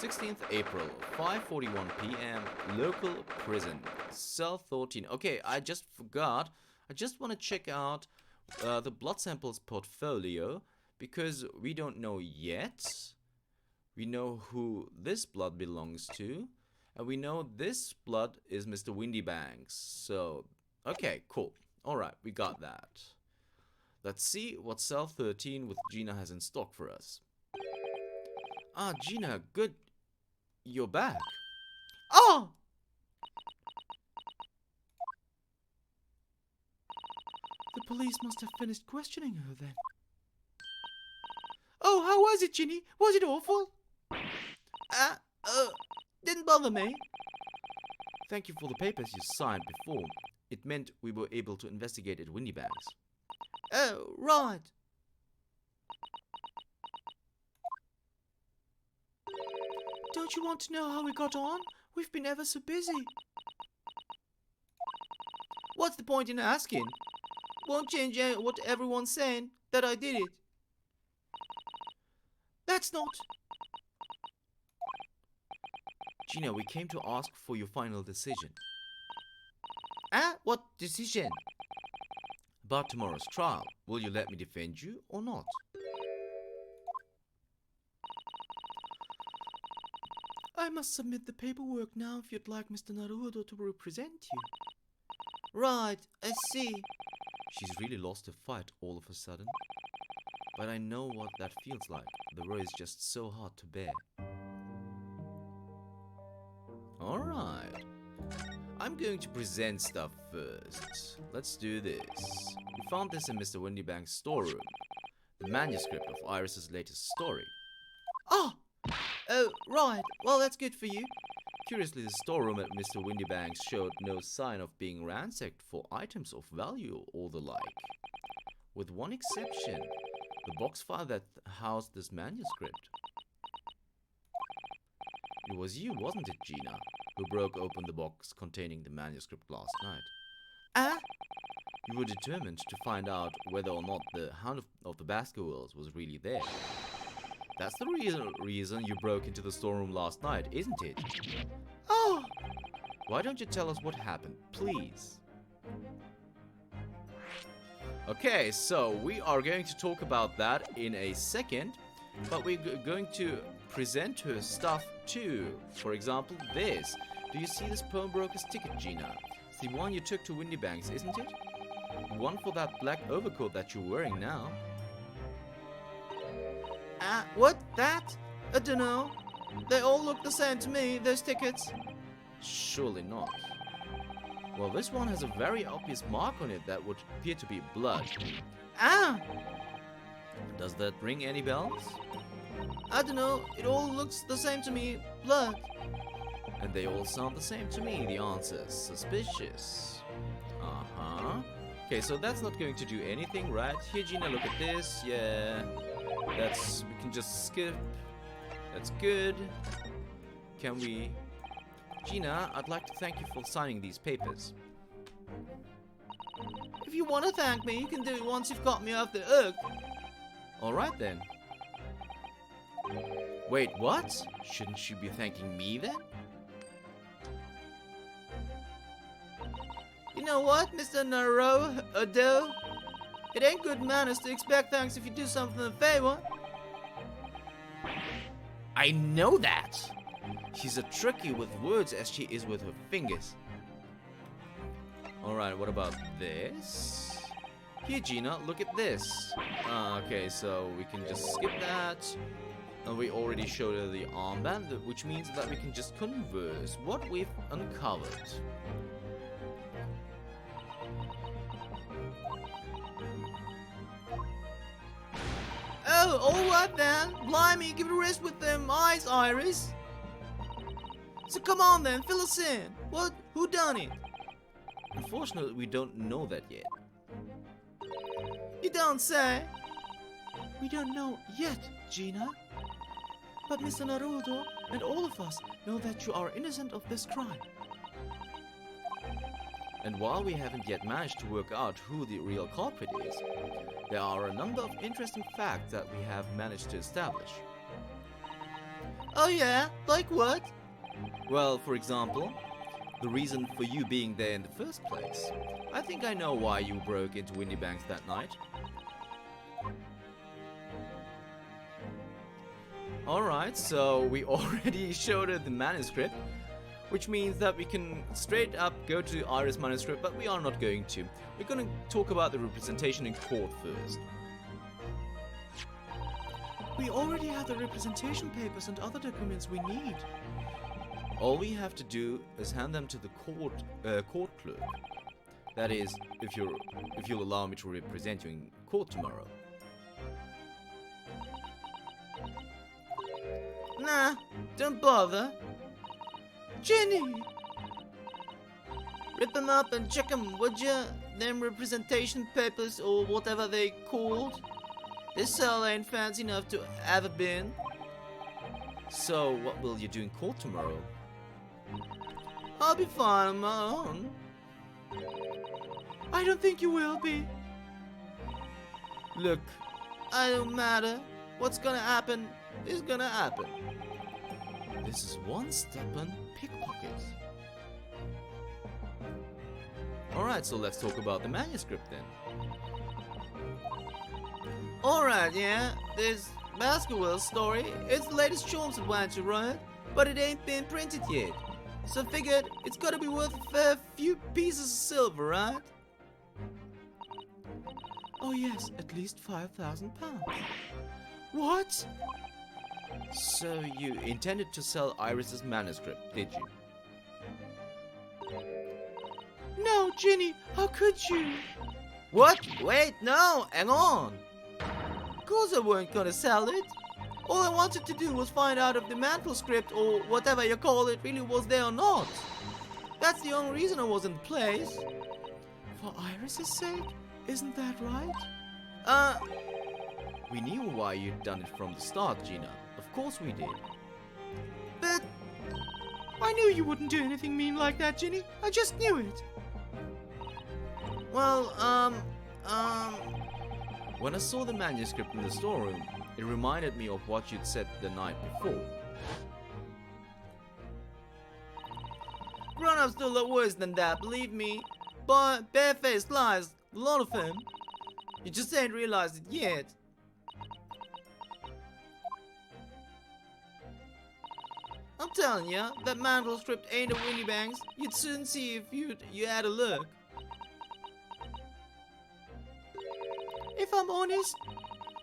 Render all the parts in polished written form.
16th April, 5:41 p.m. Local prison, cell 14. Okay, I just forgot. I just want to check out the blood samples portfolio because we don't know yet. We know who this blood belongs to, and we know this blood is Mr. Windybanks. So, okay, cool. Alright, we got that. Let's see what cell 13 with Gina has in stock for us. Ah, Gina, good. You're back. Oh! The police must have finished questioning her then. Oh, how was it, Ginny? Was it awful? Didn't bother me. Thank you for the papers you signed before. It meant we were able to investigate at Windybanks. Oh, right. Don't you want to know how we got on? We've been ever so busy. What's the point in asking? Won't change what everyone's saying, that I did it. That's not... Gina, we came to ask for your final decision. What decision? About tomorrow's trial. Will you let me defend you or not? I must submit the paperwork now if you'd like Mr. Naruto to represent you. Right, I see. She's really lost her fight all of a sudden. But I know what that feels like. The road is just so hard to bear. Alright. I'm going to present stuff first. Let's do this. We found this in Mr. Windybank's storeroom. The manuscript of Iris's latest story. Oh! Oh, right. Well, that's good for you. Curiously, the storeroom at Mr. Windybanks showed no sign of being ransacked for items of value or the like. With one exception, the box file that housed this manuscript. It was you, wasn't it, Gina, who broke open the box containing the manuscript last night? You were determined to find out whether or not the Hound of the Baskervilles was really there. That's the reason you broke into the storeroom last night, isn't it? Oh! Why don't you tell us what happened, please? Okay, so we are going to talk about that in a second, but we're going to present her stuff too. For example, this. Do you see this pawnbroker's ticket, Gina? It's the one you took to Windybanks, isn't it? The one for that black overcoat that you're wearing now. What? That? I don't know. They all look the same to me, those tickets. Surely not. Well, this one has a very obvious mark on it that would appear to be blood. Does that ring any bells? I don't know. It all looks the same to me. Blood. And they all sound the same to me. The answer's suspicious. Uh-huh. Okay, so that's not going to do anything, right? Here, Gina, look at this. Yeah. We can just skip. That's good. Can we... Gina, I'd like to thank you for signing these papers. If you want to thank me, you can do it once you've got me off the hook. Alright then. Wait, what? Shouldn't you be thanking me then? You know what, Mr. Naruto? It ain't good manners to expect thanks if you do something in favor. I know that. She's as tricky with words as she is with her fingers. Alright, what about this? Here, Gina, look at this. Okay, so we can just skip that. And we already showed her the armband, which means that we can just converse what we've uncovered. Oh, alright then. Blimey, give it a rest with them eyes, Iris. So come on then, fill us in. What? Who done it? Unfortunately, we don't know that yet. You don't say? We don't know yet, Gina. But Mr. Naruto and all of us know that you are innocent of this crime. And while we haven't yet managed to work out who the real culprit is, there are a number of interesting facts that we have managed to establish. Oh yeah? Like what? Well, for example, the reason for you being there in the first place. I think I know why you broke into Windy Banks that night. Alright, so we already showed her the manuscript, which means that we can straight up go to the Iris manuscript, but we are not going to. We're going to talk about the representation in court first. We already have the representation papers and other documents we need. All we have to do is hand them to the court clerk. That is, if you'll allow me to represent you in court tomorrow. Nah, don't bother. Jenny! Rip them up and check them, would ya? Them representation papers or whatever they called. This cell ain't fancy enough to ever been. So, what will you do in court tomorrow? I'll be fine on my own. I don't think you will be. Look, I don't matter. What's gonna happen is gonna happen. This is one stubborn pickpocket. Alright, so let's talk about the manuscript then. Alright, yeah, this basketball story, it's the latest Chronicles adventure, right? But it ain't been printed yet. So figured it's gotta be worth a few pieces of silver, right? Oh yes, at least 5,000 pounds. What? So you intended to sell Iris's manuscript, did you? No, Ginny, how could you? What? Wait, no, hang on. Of course I weren't gonna sell it. All I wanted to do was find out if the manuscript, or whatever you call it, really was there or not. That's the only reason I was in place. For Iris's sake? Isn't that right? We knew why you'd done it from the start, Gina. Of course we did. But I knew you wouldn't do anything mean like that, Ginny. I just knew it. Well, when I saw the manuscript in the storeroom, it reminded me of what you'd said the night before. Grown-ups do a lot worse than that, believe me. But barefaced lies, a lot of them. You just ain't realized it yet. I'm telling ya, that manuscript ain't a Windy Banks. You'd soon see if you had a look. If I'm honest,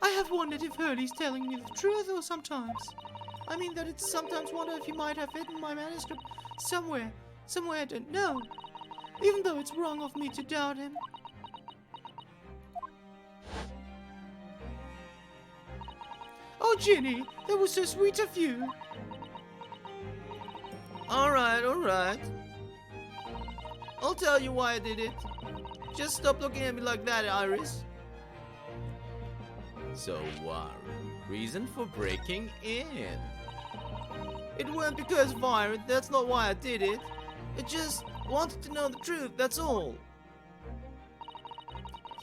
I have wondered if Hurley's telling me the truth or sometimes. I mean that it's sometimes wonder if he might have hidden my manuscript somewhere I don't know. Even though it's wrong of me to doubt him. Oh, Ginny, that was so sweet of you. Alright. I'll tell you why I did it. Just stop looking at me like that, Iris. So, reason for breaking in? It weren't because of Iris, that's not why I did it. I just wanted to know the truth, that's all.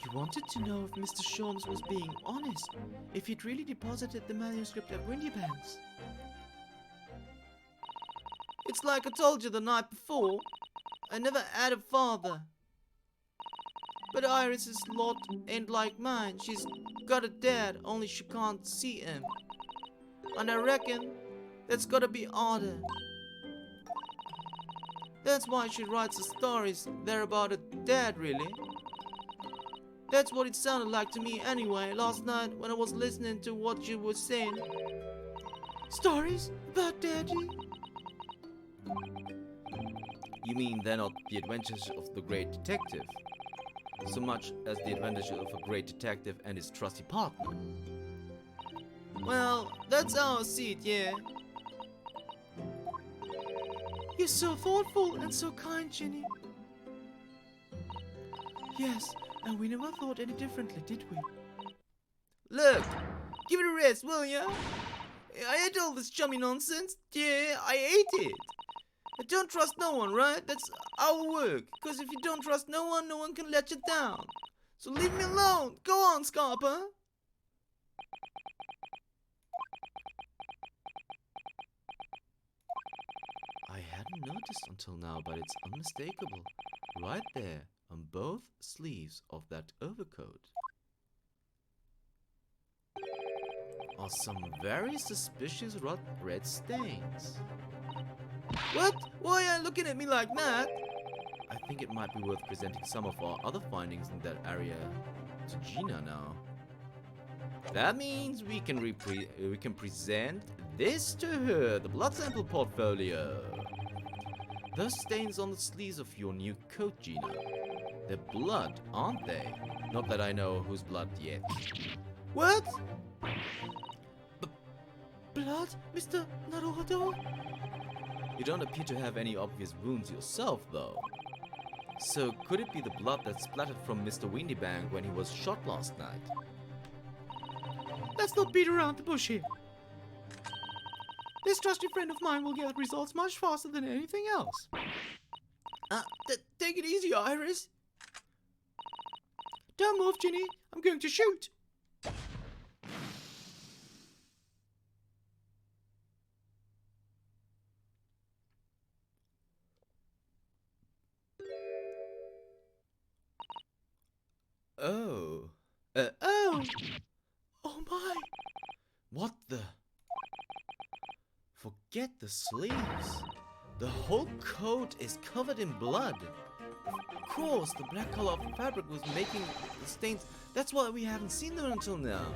You wanted to know if Mr. Sholmes was being honest, if he'd really deposited the manuscript at Windy Banks. It's like I told you the night before, I never had a father. But Iris's lot ain't like mine, she's got a dad, only she can't see him. And I reckon that's gotta be harder. That's why she writes the stories there about her dad, really. That's what it sounded like to me anyway, last night when I was listening to what you were saying. Stories about Daddy? You mean they're not the adventures of the great detective, so much as the adventures of a great detective and his trusty partner? Well, that's how I see it, yeah. You're so thoughtful and so kind, Ginny. Yes, and we never thought any differently, did we? Look, give it a rest, will ya? I hate all this chummy nonsense. Yeah, I hate it. I don't trust no one, right? That's our work. Because if you don't trust no one can let you down. So leave me alone. Go on, Scarpa. hadn't noticed until now, but it's unmistakable. Right there, on both sleeves of that overcoat, are some very suspicious red stains. What? Why are you looking at me like that? I think it might be worth presenting some of our other findings in that area to Gina now. That means we can present this to her, the blood sample portfolio. Those stains on the sleeves of your new coat, Gina. They're blood, aren't they? Not that I know whose blood yet. What? Blood, Mr. Naruhodo? You don't appear to have any obvious wounds yourself, though. So, could it be the blood that splattered from Mr. Windybank when he was shot last night? Let's not beat around the bush here. This trusty friend of mine will get results much faster than anything else. Take it easy, Iris. Don't move, Ginny. I'm going to shoot. Oh. Oh! Oh my! What the? Forget the sleeves. The whole coat is covered in blood. Of course, the black color of the fabric was making the stains. That's why we haven't seen them until now.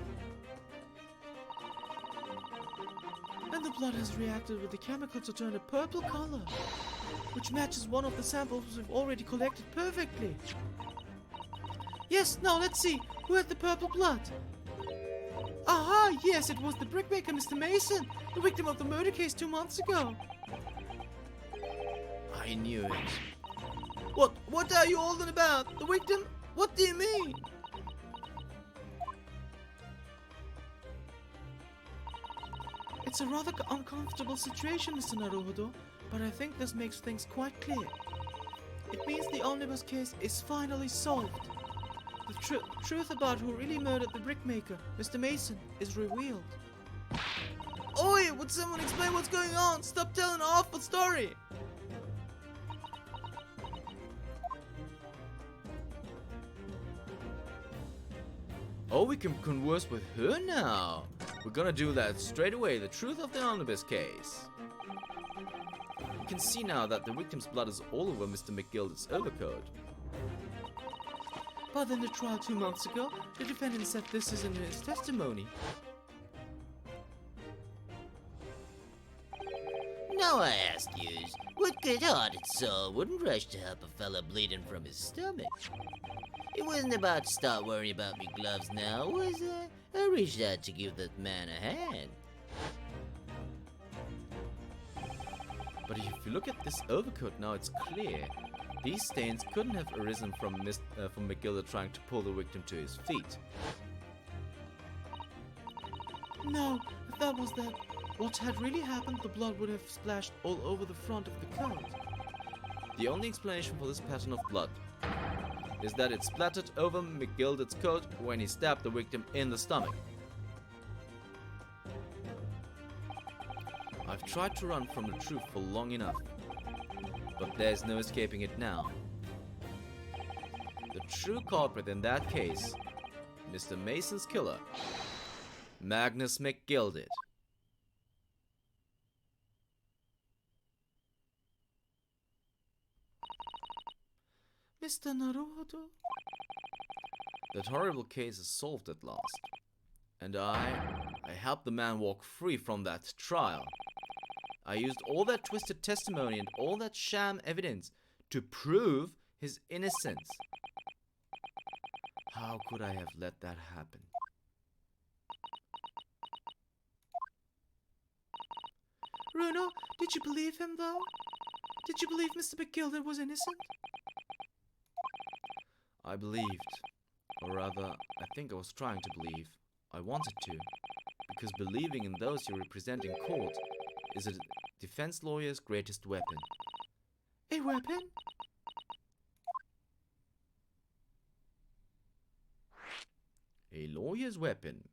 And the blood has reacted with the chemical to turn a purple color, which matches one of the samples we've already collected perfectly. Yes, now let's see. Who had the purple blood? Aha, yes, it was the brickmaker, Mr. Mason, the victim of the murder case 2 months ago. I knew it. What are you all on about? The victim? What do you mean? It's a rather uncomfortable situation, Mr. Naruhodo, but I think this makes things quite clear. It means the omnibus case is finally solved. The truth about who really murdered the brickmaker, Mr. Mason, is revealed. Oi! Would someone explain what's going on? Stop telling an awful story! Oh, we can converse with her now. We're gonna do that straight away. The truth of the omnibus case. You can see now that the victim's blood is all over Mr. McGilder's overcoat. But in the trial 2 months ago, the defendant said this isn't in his testimony. Now I ask yous, what good-hearted soul wouldn't rush to help a fella bleeding from his stomach? It wasn't about to start worrying about me gloves now, was I? I reached out to give that man a hand. But if you look at this overcoat now, it's clear. These stains couldn't have arisen from McGilder trying to pull the victim to his feet. No, if that was what had really happened, the blood would have splashed all over the front of the coat. The only explanation for this pattern of blood is that it splattered over McGilder's coat when he stabbed the victim in the stomach. I've tried to run from the truth for long enough, but there's no escaping it now. The true culprit in that case, Mr. Mason's killer, Magnus McGilded. Mr. Naruhodo? That horrible case is solved at last. And I helped the man walk free from that trial. I used all that twisted testimony and all that sham evidence to prove his innocence. How could I have let that happen? Bruno, did you believe him though? Did you believe Mr. McGilder was innocent? I believed, or rather, I think I was trying to believe. I wanted to, because believing in those you represent in court is a defense lawyer's greatest weapon. A weapon? A lawyer's weapon.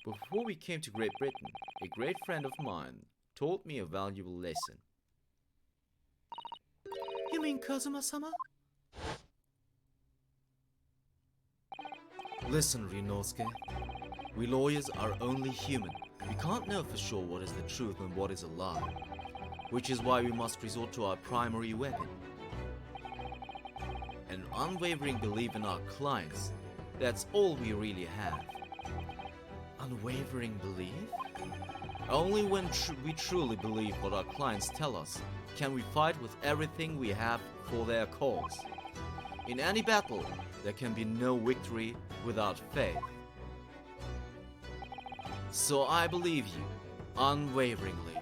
Before we came to Great Britain, a great friend of mine, taught me a valuable lesson. You mean Kazuma-sama? Listen, Ryunosuke. We lawyers are only human. We can't know for sure what is the truth and what is a lie. Which is why we must resort to our primary weapon. An unwavering belief in our clients. That's all we really have. Unwavering belief? Only when we truly believe what our clients tell us can we fight with everything we have for their cause. In any battle, there can be no victory without faith. So I believe you, unwaveringly.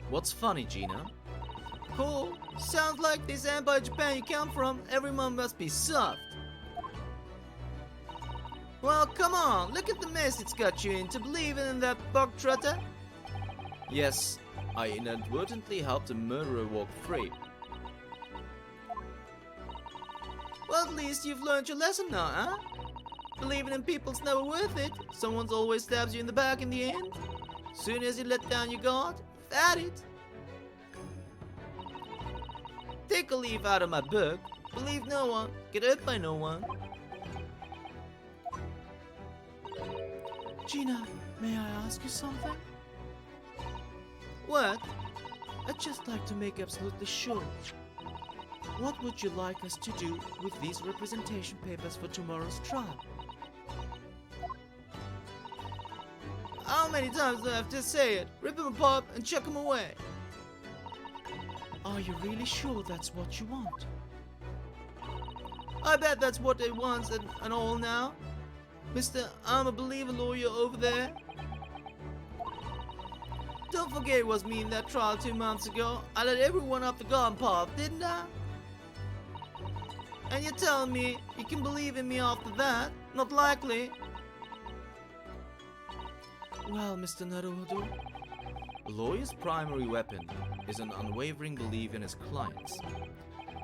What's funny, Gina? Cool. Sounds like this Empire Japan you come from, everyone must be soft. Well, come on, look at the mess it's got you into believing in that bog trotter. Yes, I inadvertently helped a murderer walk free. Well, at least you've learned your lesson now, huh? Believing in people's never worth it. Someone's always stabs you in the back in the end. Soon as you let down your guard, you've had it. Take a leaf out of my book. Believe no one, get hurt by no one. Gina, may I ask you something? What? I'd just like to make absolutely sure. What would you like us to do with these representation papers for tomorrow's trial? How many times do I have to say it? Rip them apart and chuck them away. Are you really sure that's what you want? I bet that's what they want and all now. Mr. I'm a believer lawyer over there. Don't forget it was me in that trial 2 months ago. I let everyone off the garden path, didn't I? And you're telling me you can believe in me after that? Not likely. Well, Mr. Naruhodo, A lawyer's primary weapon is an unwavering belief in his clients.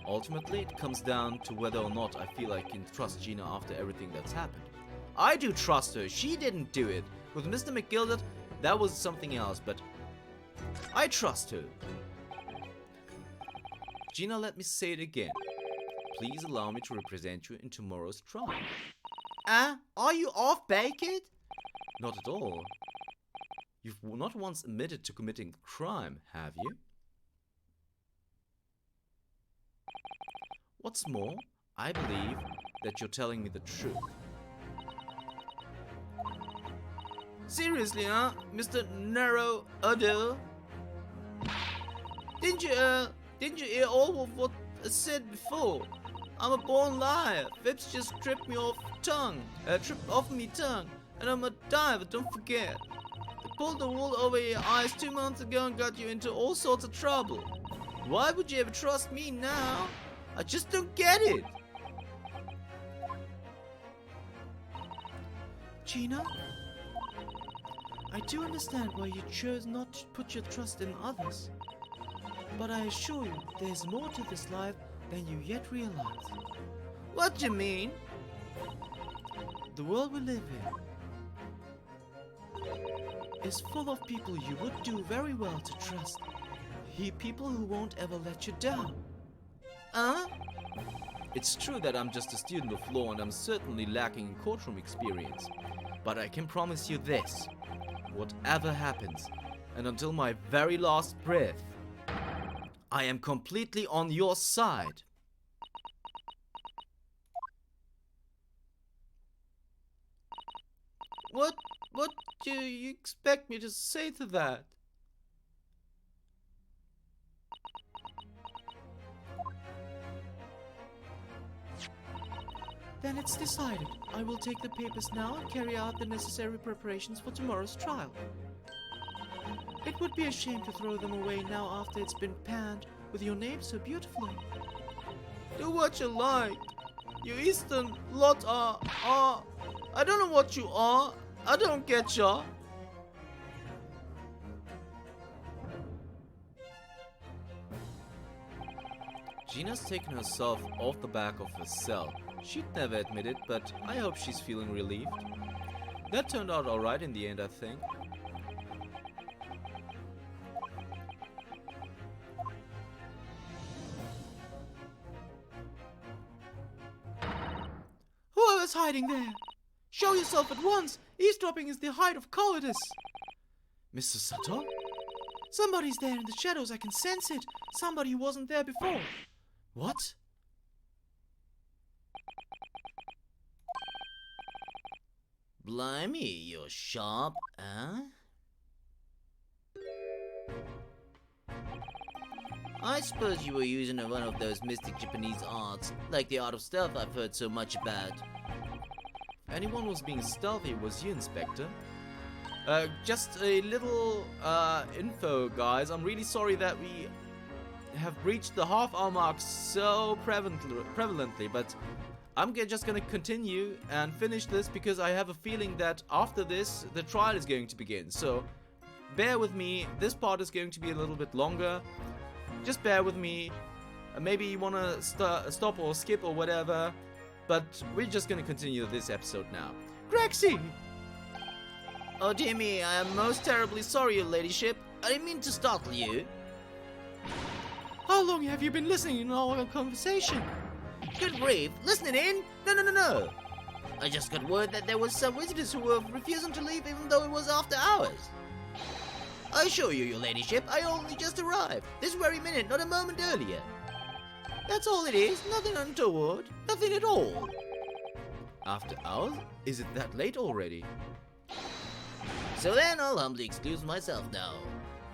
Ultimately, it comes down to whether or not I feel I can trust Gina after everything that's happened. I do trust her, she didn't do it. With Mr. McGilded, that was something else, but I trust her. Gina, let me say it again. Please allow me to represent you in tomorrow's trial. Are you off-baked? Not at all. You've not once admitted to committing a crime, have you? What's more, I believe that you're telling me the truth. Seriously, huh, Mr. Narrow Udder? Didn't you hear all of what I said before? I'm a born liar. Fibs just tripped me off me tongue, and I'm a diver, don't forget. They pulled the wool over your eyes 2 months ago and got you into all sorts of trouble. Why would you ever trust me now? I just don't get it. Gina, I do understand why you chose not to put your trust in others. But I assure you, there's more to this life than you yet realize. What do you mean? The world we live in is full of people you would do very well to trust. People who won't ever let you down. It's true that I'm just a student of law and I'm certainly lacking in courtroom experience. But I can promise you this. Whatever happens, and until my very last breath, I am completely on your side. What do you expect me to say to that? Then it's decided. I will take the papers now and carry out the necessary preparations for tomorrow's trial. It would be a shame to throw them away now after it's been panned with your name so beautifully. Do what you like. You Eastern lot are... I don't know what you are. I don't get ya. Gina's taken herself off the back of her cell She'd never admit it, but I hope she's feeling relieved. That turned out alright in the end, I think. Whoever's hiding there! Show yourself at once! Eavesdropping is the height of cowardice! Mr. Sato? Somebody's there in the shadows, I can sense it! Somebody who wasn't there before! What? Blimey, you're sharp, huh? I suppose you were using one of those mystic Japanese arts, like the art of stealth I've heard so much about. If anyone was being stealthy, it was you, Inspector. Just a little info, guys. I'm really sorry that we have breached the half-hour mark so prevalently, but I'm just gonna continue and finish this because I have a feeling that after this, the trial is going to begin. So, bear with me. This part is going to be a little bit longer. Just bear with me. Maybe you wanna stop or skip or whatever, but we're just gonna continue this episode now. Grexy! Oh dear me, I am most terribly sorry, your ladyship. I didn't mean to startle you. How long have you been listening to our conversation? Good grief, listening in? No. I just got word that there was some visitors who were refusing to leave even though it was after hours. I assure you, your ladyship, I only just arrived. This very minute, not a moment earlier. That's all it is, nothing untoward, nothing at all. After hours? Is it that late already? So then I'll humbly excuse myself now,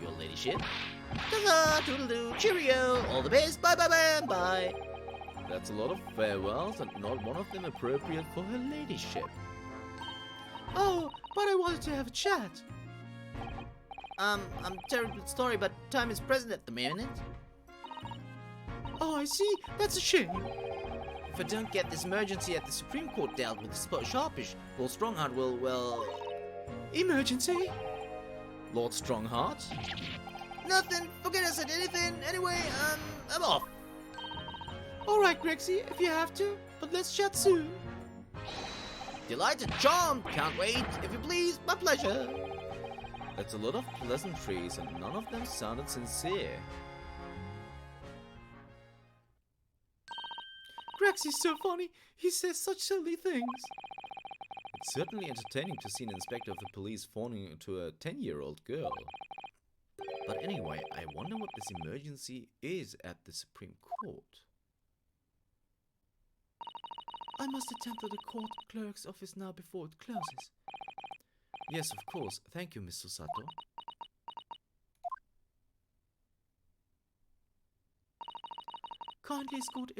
your ladyship. Ta-ta, toodle-doo, cheerio, all the best, bye. That's a lot of farewells and not one of them appropriate for her ladyship. Oh, but I wanted to have a chat. I'm terribly sorry, but time is present at the minute. Oh, I see. That's a shame. If I don't get this emergency at the Supreme Court dealt with sharpish, Lord Strongheart will, well... Emergency? Lord Strongheart? Nothing. Forget I said anything. Anyway, I'm off. Alright, Grexy, if you have to, but let's chat soon. Delighted, charmed. Can't wait. If you please, my pleasure. That's a lot of pleasantries and none of them sounded sincere. Grexy's so funny. He says such silly things. It's certainly entertaining to see an inspector of the police phoning to a 10-year-old girl. But anyway, I wonder what this emergency is at the Supreme Court. I must attend to the court clerk's office now before it closes. Yes, of course. Thank you, Mr. Sato. Kindly escort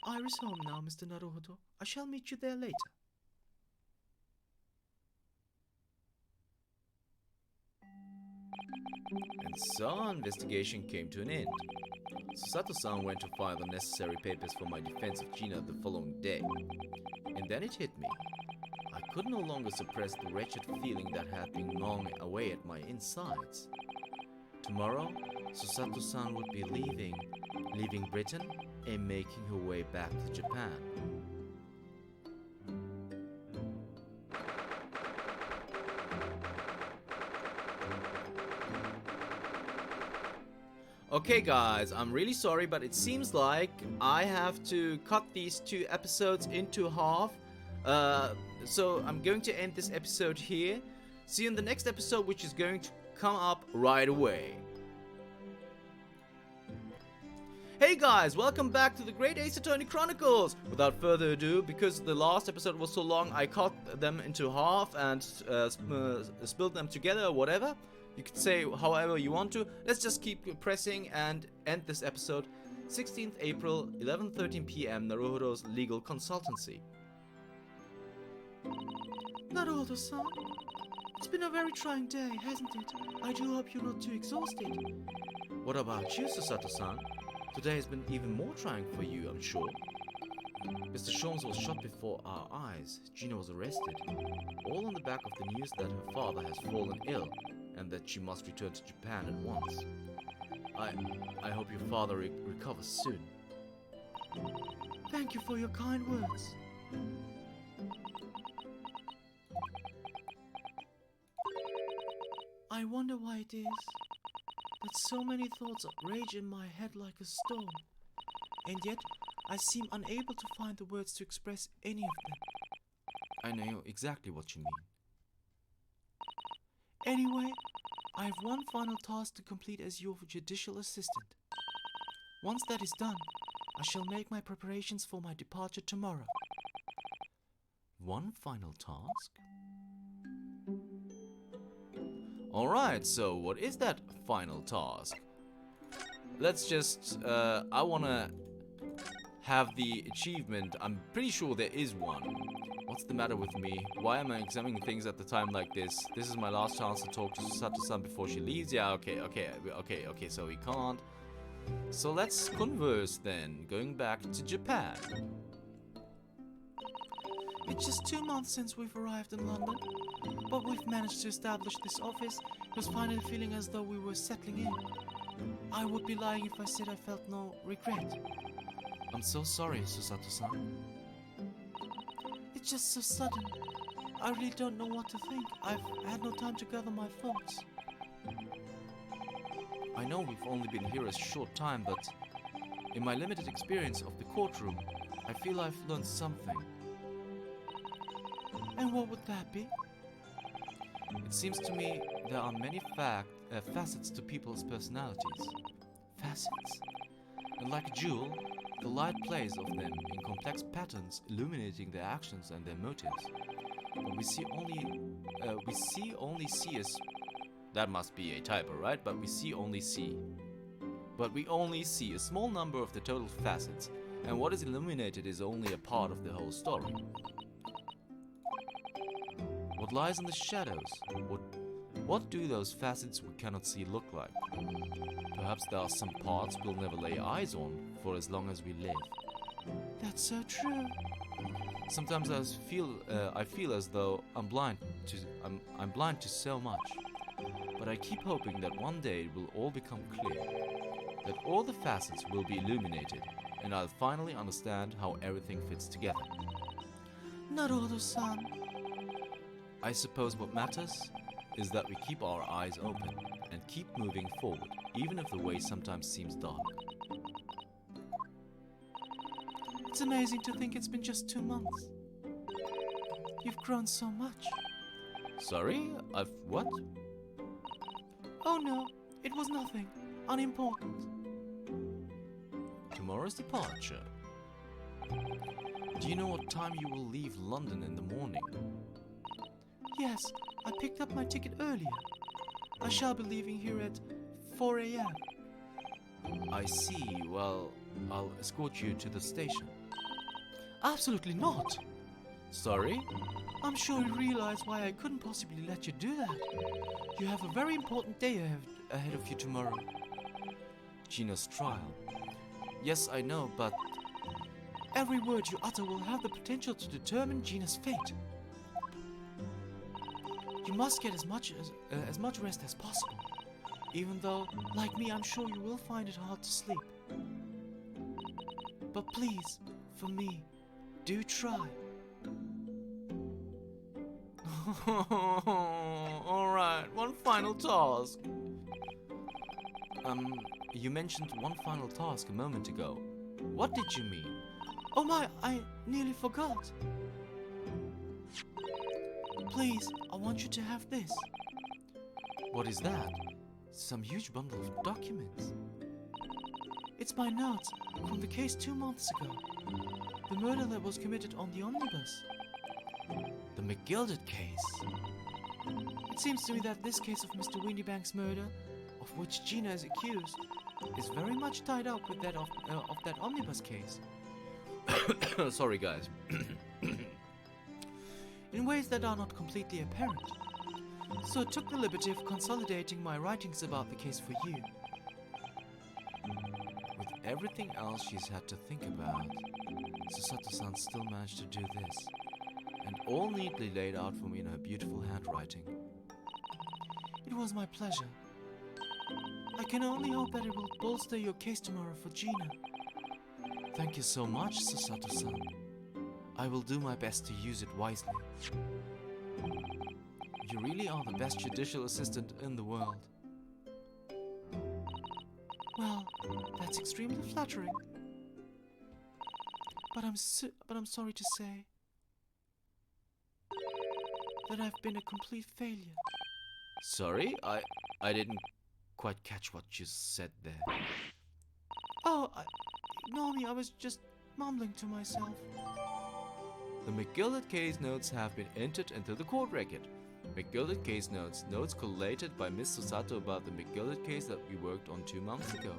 Iris home now, Mr. Naruhodo. I shall meet you there later. And so our investigation came to an end. Sato-san went to file the necessary papers for my defense of Gina the following day. And then it hit me. I could no longer suppress the wretched feeling that had been gnawing away at my insides. Tomorrow, Susato-san would be leaving Britain and making her way back to Japan. Okay guys, I'm really sorry, but it seems like I have to cut these 2 episodes into half. So I'm going to end this episode here. See you in the next episode, which is going to come up right away. Hey guys, welcome back to the Great Ace Attorney Chronicles! Without further ado, because the last episode was so long, I cut them into half and split them together or whatever. You could say however you want to. Let's just keep pressing and end this episode. 16th April, 11:13 p.m. Naruhodo's Legal Consultancy. Naruhodo-san, it's been a very trying day, hasn't it? I do hope you're not too exhausted. What about you, Susato-san? Today has been even more trying for you, I'm sure. Mr. Sholmes was shot before our eyes. Gina was arrested. All on the back of the news that her father has fallen ill and that she must return to Japan at once. I hope your father recovers soon. Thank you for your kind words. I wonder why it is that so many thoughts rage in my head like a storm, and yet I seem unable to find the words to express any of them. I know exactly what you mean. Anyway, I have one final task to complete as your judicial assistant. Once that is done, I shall make my preparations for my departure tomorrow. One final task? Alright, so what is that final task? Let's just, I wanna have the achievement. I'm pretty sure there is one. What's the matter with me? Why am I examining things at the time like this? This is my last chance to talk to Sato-san before she leaves. Yeah, okay, so we can't. So let's converse then, going back to Japan. It's just 2 months since we've arrived in London, but we've managed to establish this office. It was finally feeling as though we were settling in. I would be lying if I said I felt no regret. I'm so sorry, Susato-san. It's just so sudden. I really don't know what to think. I've had no time to gather my thoughts. I know we've only been here a short time, but in my limited experience of the courtroom, I feel I've learned something. And what would that be? It seems to me there are many facets to people's personalities. Facets. And like a jewel, the light plays of them in complex patterns, illuminating their actions and their motives. But we see as... That must be a typo, right? But we only see a small number of the total facets, and what is illuminated is only a part of the whole story. What lies in the shadows? What do those facets we cannot see look like? Perhaps there are some parts we'll never lay eyes on for as long as we live. That's so true. Sometimes I feel as though I'm blind to so much. But I keep hoping that one day it will all become clear. That all the facets will be illuminated, and I'll finally understand how everything fits together. Naruto-san. I suppose what matters is that we keep our eyes open and keep moving forward, even if the way sometimes seems dark. It's amazing to think it's been just 2 months. You've grown so much. Sorry? What? Oh no, it was nothing. Unimportant. Tomorrow's departure. Do you know what time you will leave London in the morning? Yes, I picked up my ticket earlier. I shall be leaving here at 4 a.m. I see. Well, I'll escort you to the station. Absolutely not. Sorry? I'm sure you realize why I couldn't possibly let you do that. You have a very important day ahead of you tomorrow. Gina's trial. Yes, I know, but... Every word you utter will have the potential to determine Gina's fate. You must get as much rest as possible. Even though, like me, I'm sure you will find it hard to sleep. But please, for me, do try. Alright, one final task. You mentioned one final task a moment ago. What did you mean? Oh my, I nearly forgot. Please, I want you to have this. What is that? Some huge bundle of documents. It's my notes from the case 2 months ago. The murder that was committed on the omnibus. The McGilded case. It seems to me that this case of Mr. Windybank's murder, of which Gina is accused, is very much tied up with that of that omnibus case. Sorry, guys. In ways that are not completely apparent. So I took the liberty of consolidating my writings about the case for you. With everything else she's had to think about, Susato-san still managed to do this. And all neatly laid out for me in her beautiful handwriting. It was my pleasure. I can only hope that it will bolster your case tomorrow for Gina. Thank you so much, Susato-san. I will do my best to use it wisely. You really are the best judicial assistant in the world. Well, that's extremely flattering. But I'm sorry to say that I've been a complete failure. Sorry, I didn't quite catch what you said there. Oh, ignore me, I was just mumbling to myself. The McGilded case notes have been entered into the court record. McGilded case notes, notes collated by Miss Susato about the McGilded case that we worked on 2 months ago.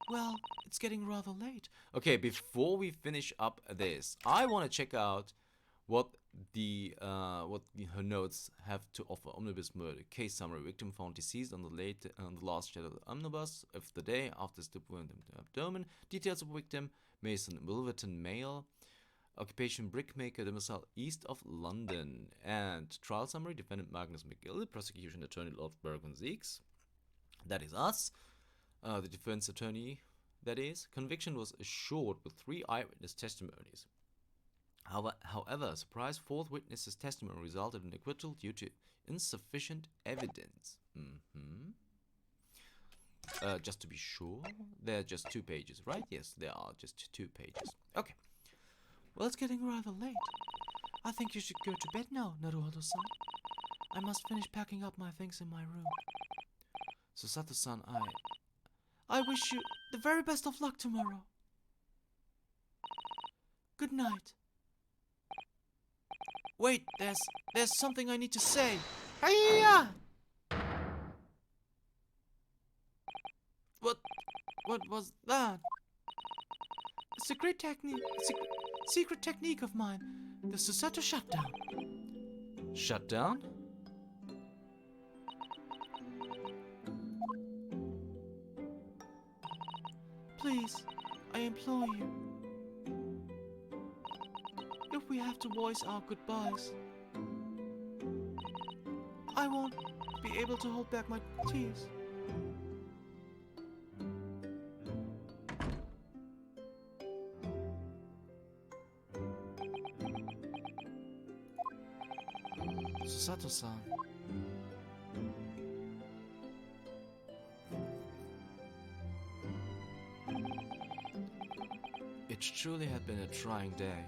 Well, it's getting rather late. Okay, before we finish up this, I want to check out what her notes have to offer. Omnibus murder case summary: victim found deceased on the last shed of the omnibus of the day after step wound in the abdomen. Details of victim: Mason Wilverton, male, occupation brickmaker, domicile east of London. And trial summary: defendant Magnus McGill, prosecution attorney Lord Bergen-Zeeks, that is us. The defense attorney, that is. Conviction was assured with 3 eyewitness testimonies. However, a surprise 4th witness's testimony resulted in acquittal due to insufficient evidence. Just to be sure, there are just 2 pages, right? Yes, there are just 2 pages. Okay. Well, it's getting rather late. I think you should go to bed now, Naruhodo-san. I must finish packing up my things in my room. Susato-san, I wish you the very best of luck tomorrow. Good night. Wait, there's something I need to say. Hiya! What was that? It's a great technique. It's a secret technique of mine. The Susato shutdown. Shutdown? Please, I implore you. If we have to voice our goodbyes, I won't be able to hold back my tears. Susato-san. It truly had been a trying day.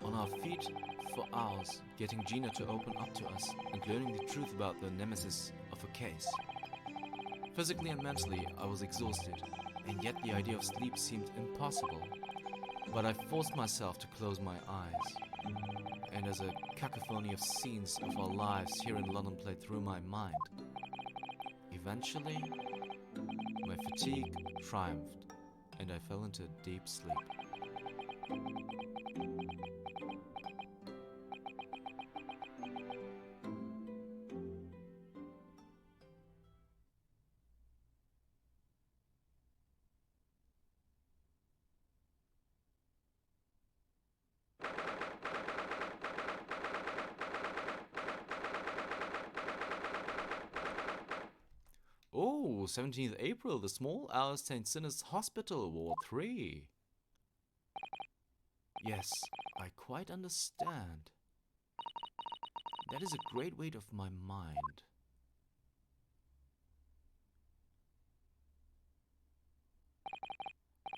On our feet for hours, getting Gina to open up to us and learning the truth about the nemesis of a case. Physically and mentally, I was exhausted, and yet the idea of sleep seemed impossible. But I forced myself to close my eyes, and as a cacophony of scenes of our lives here in London played through my mind, eventually, my fatigue triumphed, and I fell into a deep sleep. Oh, 17th April, the Small Hours St. Sinner's Hospital, Ward 3. Yes, I quite understand. That is a great weight off my mind.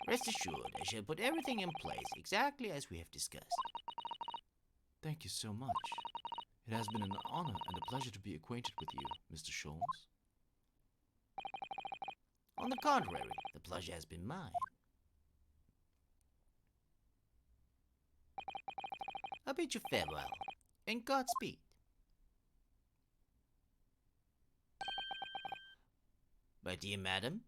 Rest assured, I shall put everything in place exactly as we have discussed. Thank you so much. It has been an honor and a pleasure to be acquainted with you, Mr. Sholmes. On the contrary, the pleasure has been mine. I bid you farewell, and Godspeed. My dear madam.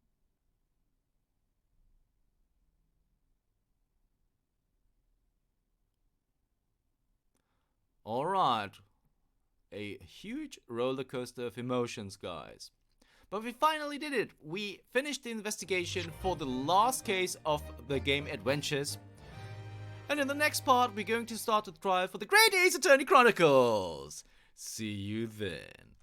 Alright. A huge roller coaster of emotions, guys. But we finally did it. We finished the investigation for the last case of the game Adventures. And in the next part, we're going to start the trial for the Great Ace Attorney Chronicles. See you then.